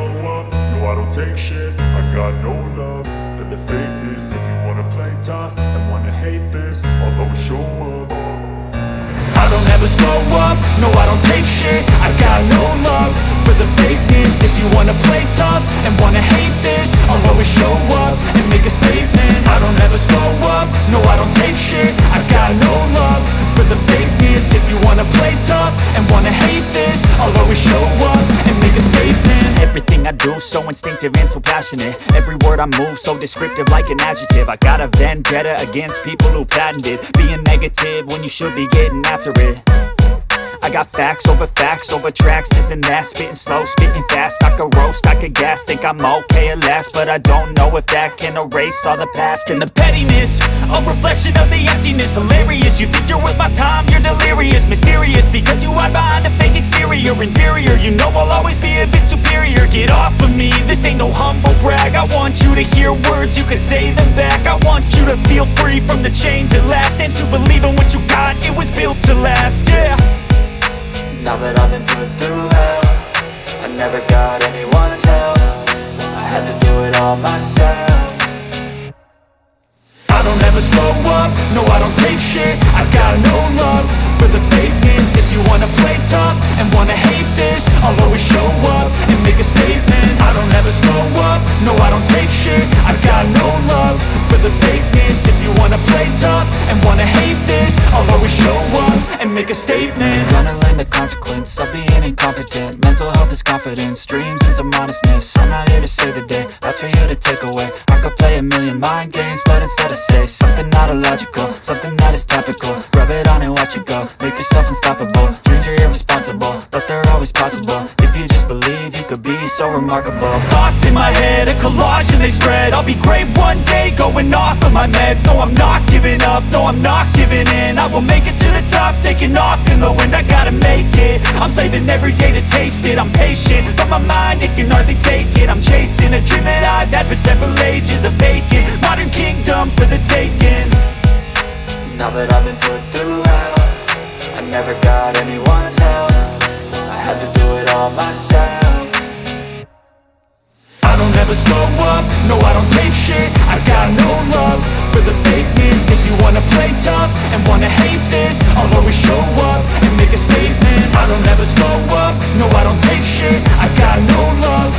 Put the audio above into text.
slow up, no I don't take shit. I got no love for the fakeness. If you wanna play tough and wanna hate this, I'll always show up. I don't ever slow up, no I don't take shit. I got no love for the fakeness. If you wanna play tough and wanna hate this, I'll always show up and make a statement. I don't ever slow up, no I don't take shit. I got no love for the fakeness. If you wanna play tough and wanna hate this, I'll always show up and make a statement. Everything I do so instinctive and so passionate. Every word I move so descriptive like an adjective. I got a vendetta against people who patented being negative when you should be getting after it. I got facts over tracks, this and that. Spitting slow, spitting fast. I could roast, I could gas. Think I'm okay at last, but I don't know if that can erase all the past. And the pettiness, a reflection of the emptiness. Hilarious, you think you're worth my time, you're delirious. Mysterious, because you hide behind a fake exterior. Inferior, you know I'll always be a bit superior. Get off of me, this ain't no humble brag. I want you to hear words, you can say them back. I want you to feel free from the chains at last, and to believe in what you got, it was built to last, yeah. Now that I've been put through hell, I never got anyone's help. I had to do it all myself. I don't ever slow up, no I don't take shit. I got no love for the fakeness. If you wanna play tough and wanna hate this, I'll always show up and make a statement. I don't ever slow up, no I don't take shit. I got no love for the fakeness. If you wanna play tough and wanna hate this, I'll always show up and make a statement. Gonna learn the consequence of being incompetent. Mental health is confidence, dreams and some modestness. I'm not here to save the day, that's for you to take away. I could play a million mind games, but instead I say something not illogical, something that is topical. Rub it on and watch it go, make yourself unstoppable. Dreams are irresponsible, but they're always possible. If you just believe, you could be so remarkable. Thoughts in my head, a collage and they spread. I'll be great one day, going off of my meds. No, I'm not giving up, no, I'm not giving in. I will make it to the top, taking off in the wind. I gotta make it, I'm saving every day to taste it. I'm patient, but my mind, it can hardly take it. I'm chasing a dream that I've had for several ages. A vacant, modern kingdom for the taking. Now that I've been put through hell, I never got anyone's help. I had to do it all myself. I don't ever slow up, no I don't take shit. I got no love for the fakeness. If you wanna play tough and wanna hate this, I'll always show up and make a statement. I don't ever slow up, no I don't take shit. I got no love